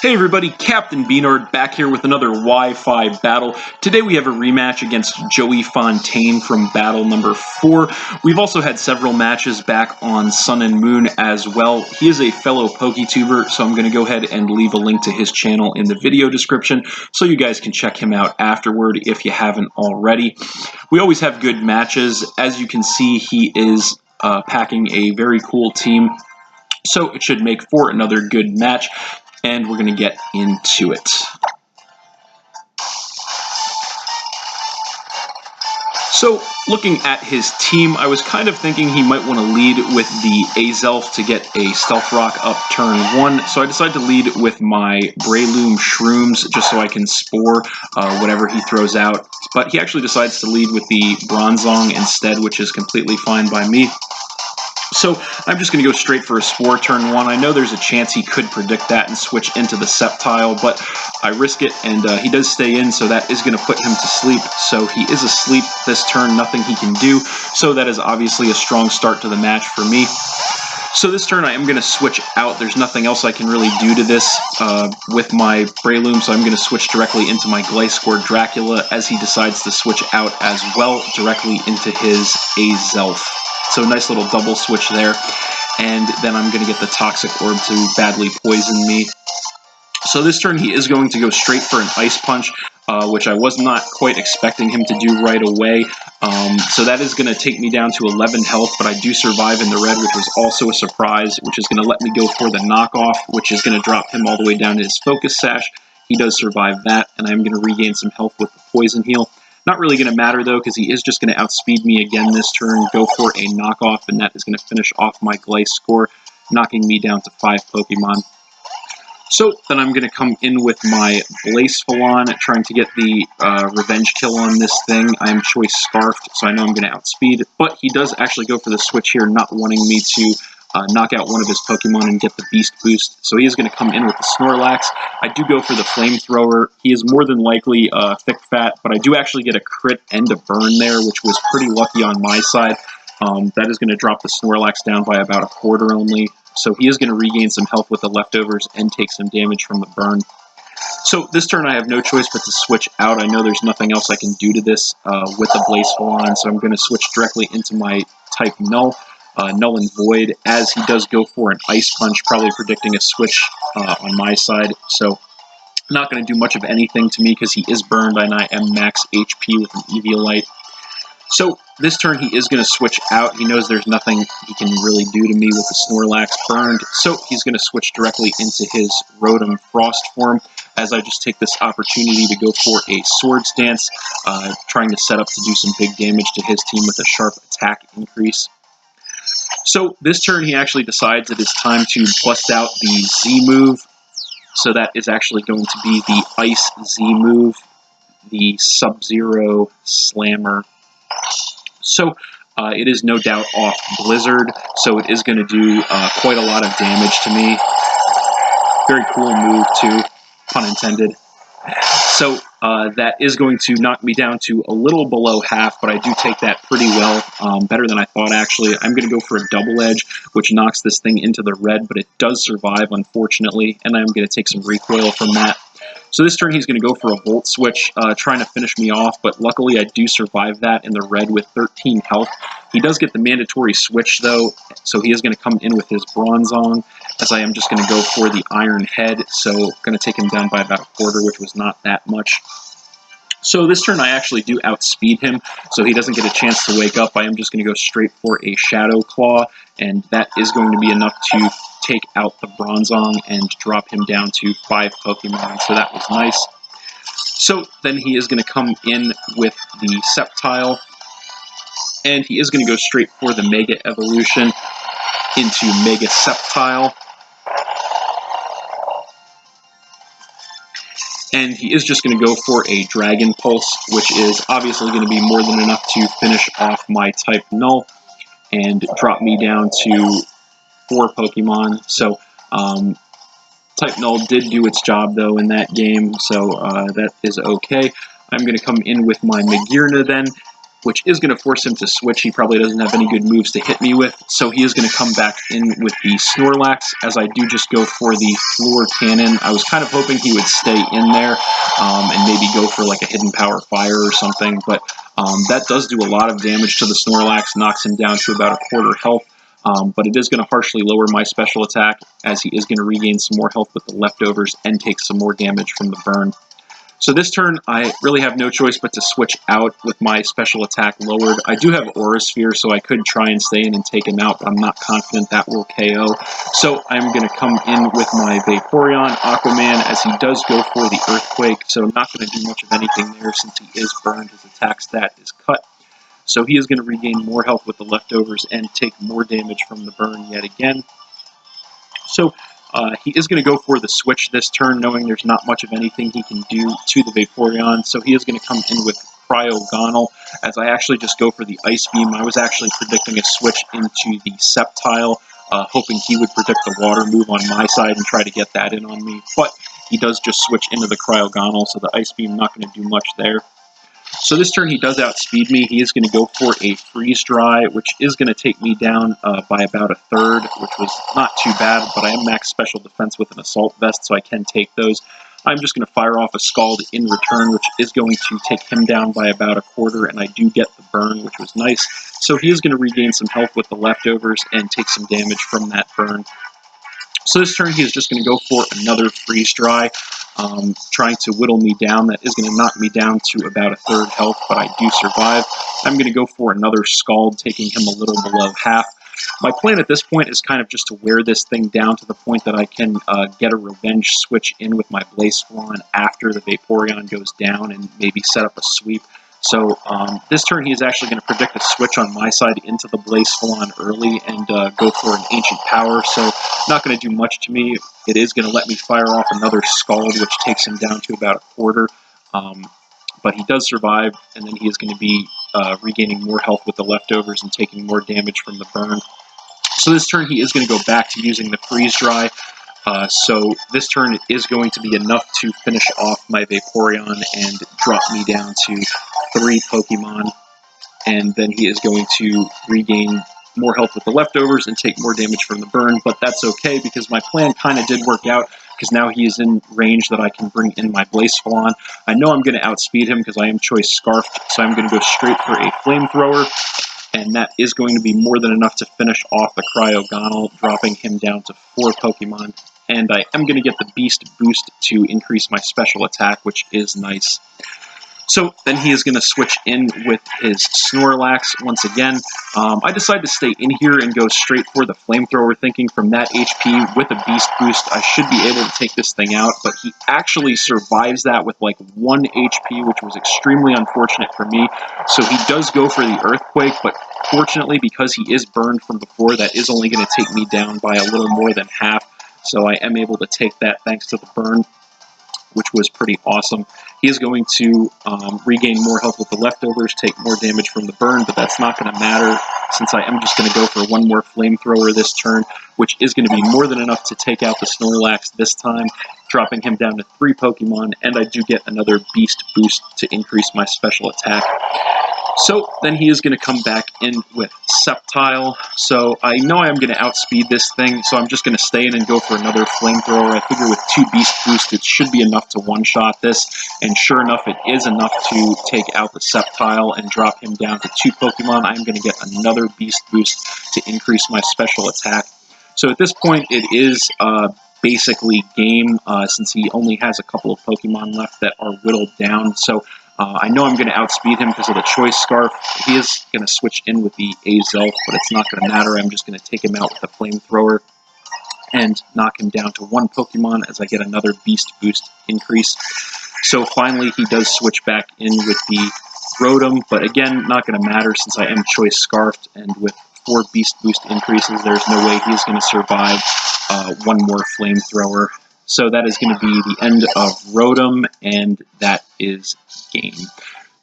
Hey everybody, Captain B-Nard back here with another Wi-Fi battle. Today we have a rematch against JoeyFontaine from battle number 4. We've also had several matches back on Sun and Moon as well. He is a fellow PokeTuber, so I'm going to go ahead and leave a link to his channel in the video description so you guys can check him out afterward if you haven't already. We always have good matches. As you can see, he is packing a very cool team, so it should make for another good match. And we're going to get into it. So, looking at his team, I was kind of thinking he might want to lead with the Azelf to get a Stealth Rock up turn 1. So I decided to lead with my Breloom Shrooms just so I can spore whatever he throws out. But he actually decides to lead with the Bronzong instead, which is completely fine by me. So I'm just going to go straight for a Spore turn 1. I know there's a chance he could predict that and switch into the Sceptile, but I risk it, and he does stay in, so that is going to put him to sleep. So he is asleep this turn, nothing he can do, so that is obviously a strong start to the match for me. So this turn I am going to switch out. There's nothing else I can really do to this with my Breloom, so I'm going to switch directly into my Gliscor Dracula as he decides to switch out as well directly into his Azelf. So nice little double switch there, and then I'm going to get the Toxic Orb to badly poison me. So this turn he is going to go straight for an Ice Punch, which I was not quite expecting him to do right away. So that is going to take me down to 11 health, but I do survive in the red, which was also a surprise, which is going to let me go for the knockoff, which is going to drop him all the way down to his Focus Sash. He does survive that, and I'm going to regain some health with the Poison Heal. Not really going to matter, though, because he is just going to outspeed me again this turn, go for a knockoff, and that is going to finish off my Gliscor, knocking me down to 5 Pokemon. So then I'm going to come in with my Blacephalon, trying to get the revenge kill on this thing. I am Choice Scarfed, so I know I'm going to outspeed, but he does actually go for the switch here, not wanting me to knock out one of his Pokemon and get the Beast Boost. So he is going to come in with the Snorlax. I do go for the Flamethrower. He is more than likely Thick Fat, but I do actually get a crit and a burn there, which was pretty lucky on my side. That is going to drop the Snorlax down by about a quarter only. So he is going to regain some health with the leftovers and take some damage from the burn. So this turn I have no choice but to switch out. I know there's nothing else I can do to this with the Blacephalon, so I'm going to switch directly into my type Null. Null and Void, as he does go for an Ice Punch, probably predicting a switch on my side. So not going to do much of anything to me because he is burned and I am max HP with an Eviolite. So this turn he is going to switch out. He knows there's nothing he can really do to me with the Snorlax burned, so he's going to switch directly into his Rotom Frost form, as I just take this opportunity to go for a Swords Dance, trying to set up to do some big damage to his team with a sharp attack increase. So this turn he actually decides it is time to bust out the Z move. So that is actually going to be the Ice Z move, the Sub-Zero Slammer. So it is no doubt off Blizzard, so it is going to do quite a lot of damage to me. Very cool move too, pun intended. So that is going to knock me down to a little below half, but I do take that pretty well, better than I thought actually. I'm going to go for a Double Edge, which knocks this thing into the red, but it does survive, unfortunately, and I'm going to take some recoil from that. So this turn he's going to go for a Volt Switch, trying to finish me off, but luckily I do survive that in the red with 13 health. He does get the mandatory switch though, so he is going to come in with his Bronzong, as I am just going to go for the Iron Head, so going to take him down by about a quarter, which was not that much. So this turn I actually do outspeed him, so he doesn't get a chance to wake up. I am just going to go straight for a Shadow Claw, and that is going to be enough to take out the Bronzong and drop him down to 5 Pokemon, so that was nice. So then he is going to come in with the Sceptile, and he is going to go straight for the Mega Evolution into Mega Sceptile. And he is just going to go for a Dragon Pulse, which is obviously going to be more than enough to finish off my type Null and drop me down to 4 Pokemon. So type Null did do its job though in that game, so that is okay. I'm going to come in with my Magearna then, which is going to force him to switch. He probably doesn't have any good moves to hit me with, so he is going to come back in with the Snorlax, as I do just go for the Floor Cannon. I was kind of hoping he would stay in there and maybe go for like a Hidden Power Fire or something, but that does do a lot of damage to the Snorlax, knocks him down to about a quarter health. But it is going to harshly lower my special attack, as he is going to regain some more health with the leftovers and take some more damage from the burn. So this turn, I really have no choice but to switch out with my special attack lowered. I do have Aura Sphere, so I could try and stay in and take him out, but I'm not confident that will KO. So I'm going to come in with my Vaporeon Aquaman, as he does go for the Earthquake, so I'm not going to do much of anything there since he is burned. His attack stat is cut. So he is going to regain more health with the leftovers and take more damage from the burn yet again. So he is going to go for the switch this turn, knowing there's not much of anything he can do to the Vaporeon. So he is going to come in with Cryogonal, as I actually just go for the Ice Beam. I was actually predicting a switch into the Sceptile, hoping he would predict the Water move on my side and try to get that in on me. But he does just switch into the Cryogonal, so the Ice Beam not going to do much there. So this turn he does outspeed me. He is going to go for a Freeze Dry, which is going to take me down by about a third, which was not too bad, but I am max special defense with an Assault Vest, so I can take those. I'm just going to fire off a Scald in return, which is going to take him down by about a quarter, and I do get the burn, which was nice. So he is going to regain some health with the leftovers and take some damage from that burn. So this turn he is just going to go for another Freeze Dry, trying to whittle me down. That is going to knock me down to about a third health, but I do survive. I'm going to go for another Scald, taking him a little below half. My plan at this point is kind of just to wear this thing down to the point that I can get a revenge switch in with my Blacephalon after the Vaporeon goes down and maybe set up a sweep. So this turn he is actually going to predict a switch on my side into the Blacephalon early and go for an Ancient Power, so not going to do much to me. It is going to let me fire off another Scald, which takes him down to about a quarter, but he does survive, and then he is going to be regaining more health with the leftovers and taking more damage from the burn. So this turn he is going to go back to using the Freeze Dry. So this turn is going to be enough to finish off my Vaporeon and drop me down to 3 Pokemon, and then he is going to regain more health with the leftovers and take more damage from the burn, but that's okay because my plan kind of did work out, because now he is in range that I can bring in my Blacephalon. I know I'm going to outspeed him because I am Choice Scarfed, so I'm going to go straight for a Flamethrower, and that is going to be more than enough to finish off the Cryogonal, dropping him down to 4 Pokemon. And I am going to get the Beast Boost to increase my special attack, which is nice. So then he is going to switch in with his Snorlax once again. I decide to stay in here and go straight for the Flamethrower, thinking from that HP with a Beast Boost I should be able to take this thing out, but he actually survives that with like 1 HP, which was extremely unfortunate for me. So he does go for the Earthquake, but fortunately because he is burned from before, that is only going to take me down by a little more than half. So I am able to take that thanks to the burn, which was pretty awesome. He is going to regain more health with the leftovers, take more damage from the burn, but that's not going to matter since I am just going to go for 1 more Flamethrower this turn, which is going to be more than enough to take out the Snorlax this time, dropping him down to 3 Pokemon, and I do get another Beast Boost to increase my special attack. So then he is going to come back in with Sceptile. So I know I am going to outspeed this thing, so I'm just going to stay in and go for another Flamethrower. I figure with 2 Beast Boosts, it should be enough to one-shot this. And sure enough, it is enough to take out the Sceptile and drop him down to 2 Pokemon. I'm going to get another Beast Boost to increase my special attack. So at this point, it is basically game, since he only has a couple of Pokemon left that are whittled down. So I know I'm going to outspeed him because of the Choice Scarf. He is going to switch in with the Azelf, but it's not going to matter. I'm just going to take him out with the Flamethrower and knock him down to 1 Pokemon as I get another Beast Boost increase. So finally, he does switch back in with the Rotom, but again, not going to matter since I am Choice Scarfed, and with 4 Beast Boost increases, there's no way he's going to survive 1 more Flamethrower. So that is going to be the end of Rotom, and that is game.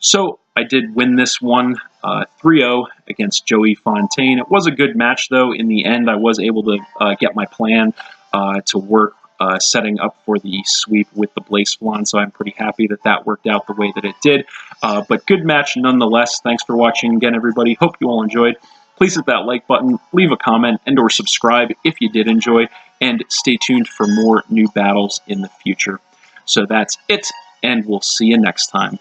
So I did win this one 3-0 against JoeyFontaine. It was a good match, though. In the end, I was able to get my plan to work setting up for the sweep with the Blaze Wand, so I'm pretty happy that that worked out the way that it did. But good match nonetheless. Thanks for watching again, everybody. Hope you all enjoyed. Please hit that like button, leave a comment, and or subscribe if you did enjoy, and stay tuned for more new battles in the future. So that's it, and we'll see you next time.